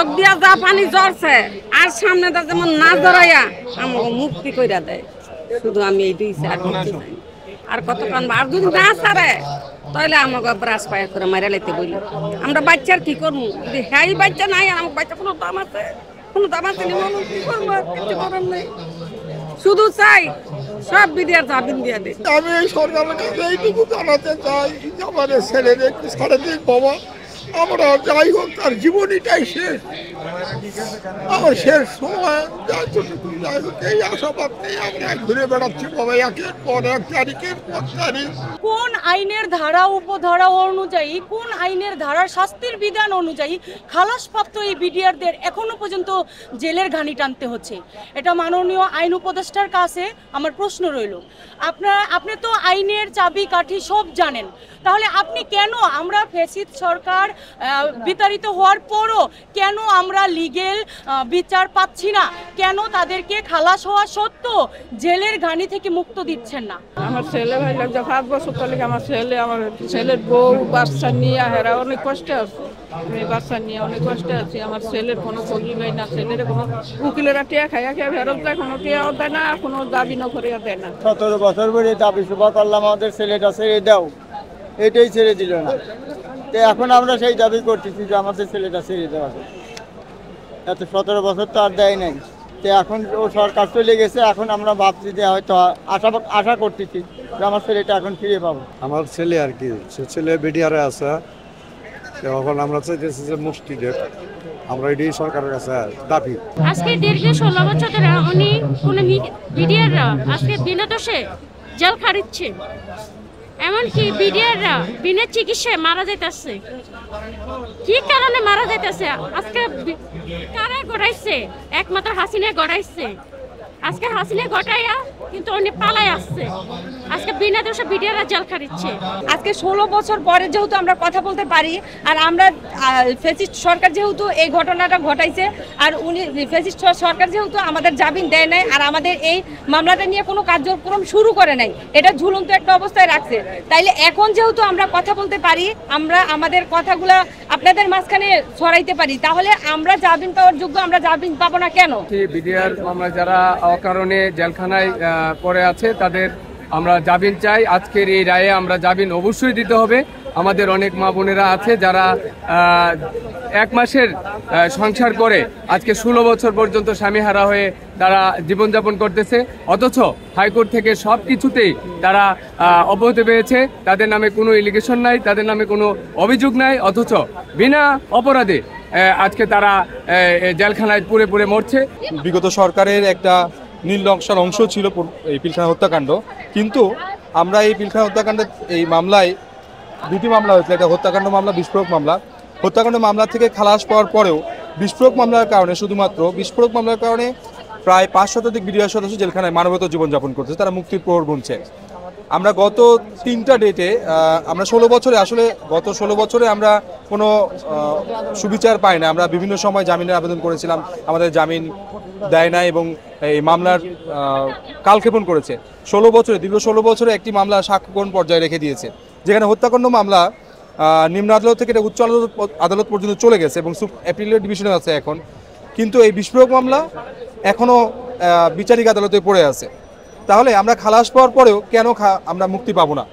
চোখ দিয়া যা পানি ঝরছে আর সামনে তা যেমন না জড়াইয়া আমাকে মুক্তি কইরা দেয়। শুধু আমি এইটাই চাই, আর কত কান আর যদি না ছাড়ে তাহলে আমাকে ব্রাশ পায়া করে মারা লাইতে বলি। আমরা বাচ্চার কি করবো? যদি হ্যাঁ বাচ্চা নাই আর আমার বাচ্চা কোনো দাম আছে? কোনো দাম আছে নি? মানুষ কি করবো? কিছু করার নেই। শুধু চাই সব বিডিআর জামিন দিয়ে দে। আমি এই সরকারের কাছে এইটুকু জানাতে চাই যে আমাদের ছেলেদের একটু ছাড়ে দিক বাবা। আমরা যাই হোক তার জীবনীটাই শেষ, আমার শেষ সময় যাই হোক এই আশাবাদ নেই। আমরা ঘুরে বেড়াচ্ছি বাবা একের পর এক, তারিখের পর তারিখ। কোন আইনের ধারা উপধারা অনুযায়ী, কোন আইনের ধারার শাস্তির বিধান অনুযায়ী খালাসপ্রাপ্ত এই বিডিআরদের এখনো পর্যন্ত জেলের ঘানি টানতে হচ্ছে? এটা মাননীয় আইন উপদেষ্টার কাছে আমার প্রশ্ন রইল। আপনি তো আইনের চাবি কাঠি সব জানেন, তাহলে আপনি কেন আমরা ফ্যাসিস্ট সরকার বিতাড়িত হওয়ার পরও কেন আমরা লিগেল বিচার পাচ্ছি না? কেন তাদেরকে খালাস হওয়া সত্ত্বেও জেলের ঘানি থেকে মুক্ত দিচ্ছেন না? আমার ছেলে ভাই লাগছে 5 বছর তলে, আমার ছেলের বউ বাচ্চা নিয়ে হেরা অনেক কষ্টে আছে। আমি বাচ্চা নিয়ে অনেক কষ্টে আছি। আমার ছেলের কোনো ফজলি ভাই না, ছেলের কোনো উকিলেরা টিয়া খাইয়া খেয়ে ফেরত দেয়, কোনো টিয়াও দেয় না, কোনো দাবি ন করিয়া দেয় না। 17 বছর ধরে দাবি সুভা করলাম আমাদের ছেলেটা ছেড়ে দাও, এটাই ছেড়ে দিল না। তো এখন আমরা সেই দাবি করতেছি যে আমাদের ছেলেটা ছেড়ে দেওয়া হবে। এত 17 বছর তো আর দেয় নাই। তো এখন ও সরকার চলে গেছে, এখন আমরা ভাবছি যে হয়তো আশা করতেছি যে আমার ছেলেটা এখন ফিরে পাবো। আমার ছেলে আর কি, সে ছেলে বিডিআরে আছে, এখন আমরা চাইতেছি যে মুক্তি দেব। আমরা এটাই সরকারের কাছে দাবি। আজকে দীর্ঘ 16 বছর ধরে উনি কোন বিডিআররা আজকে বিনা দোষে জেল খাটিচ্ছে। এমনকি বিডিআররা বিনা চিকিৎসায় মারা যাইতেছে। কি কারণে মারা যাইতেছে? আজকে কারা গড়াইছে? একমাত্র হাসিনা গড়াইছে। আজকে হাসিনা গটাইয়া কিন্তু উনি পালাই আসছে। আজকে বিনা দোষে বিডিআররা জেল খাটিচ্ছে। আজকে 16 বছর পরে যেহেতু আমরা কথা বলতে পারি, আর আমরা ফ্যাসিস্ট সরকার যেহেতু এই ঘটনাটা ঘটাইছে, আর উনি ফ্যাসিস্ট সরকার যেহেতু আমাদের জামিন দেয় নাই, আর আমাদের এই মামলাটা নিয়ে কোনো কার্যক্রম শুরু করে নাই, এটা ঝুলন্ত একটা অবস্থায় রাখছে। তাইলে এখন যেহেতু আমরা কথা বলতে পারি, আমরা আমাদের কথাগুলো আপনাদের মাঝখানে ছড়াইতে পারি, তাহলে আমরা জামিন পাওয়ার যোগ্য, আমরা জামিন পাবো না কেন? বিডিআর মামলা যারা অকারণে জেলখানায় পড়ে আছে তাদের আমরা জামিন চাই। আজকের এই রায়ে আমরা জামিন অবশ্যই দিতে হবে। আমাদের অনেক মা বোনেরা আছে যারা 1 মাসের সংসার করে আজকে 16 বছর পর্যন্ত স্বামীহারা হয়ে তারা জীবনযাপন করতেছে, অথচ হাইকোর্ট থেকে সব কিছুতেই তারা অব্যাহতি পেয়েছে। তাদের নামে কোনো এলিগেশন নাই, তাদের নামে কোনো অভিযোগ নাই, অথচ বিনা অপরাধে আজকে তারা জেলখানায় পুড়ে পুড়ে মরছে। বিগত সরকারের একটা নীল নকশার অংশ ছিল এই পিলখানা হত্যাকাণ্ড, কিন্তু আমরা এই পিলখানা হত্যাকাণ্ডের এই মামলায় 2টি মামলা হয়েছিল, একটা হত্যাকাণ্ড মামলা, বিস্ফোরক মামলা। হত্যাকাণ্ড মামলা থেকে খালাস পাওয়ার পরেও বিস্ফোরক মামলার কারণে, শুধুমাত্র বিস্ফোরক মামলার কারণে প্রায় 5 শতাধিক বিডিআর সদস্য জেলখানায় মানবত জীবনযাপন করছে, তারা মুক্তির প্রহর গুনছে। আমরা গত 3টা ডেটে আমরা 16 বছরে আসলে গত 16 বছরে আমরা কোনো সুবিচার পাই না। আমরা বিভিন্ন সময় জামিনের আবেদন করেছিলাম, আমাদের জামিন দেয় না এবং এই মামলার কালক্ষেপণ করেছে। 16 বছরে, দীর্ঘ 16 বছরে একটি মামলা সাক্ষ্যগ্রহণ পর্যায়ে রেখে দিয়েছে, যেখানে হত্যাকাণ্ড মামলা নিম্ন আদালত থেকে এটা উচ্চ আদালত পর্যন্ত চলে গেছে এবং অ্যাপিলেট ডিভিশনে আছে এখন। কিন্তু এই বিস্ফোরক মামলা এখনও বিচারিক আদালতে পড়ে আছে। তাহলে আমরা খালাস পাওয়ার পরেও কেন আমরা মুক্তি পাবো না?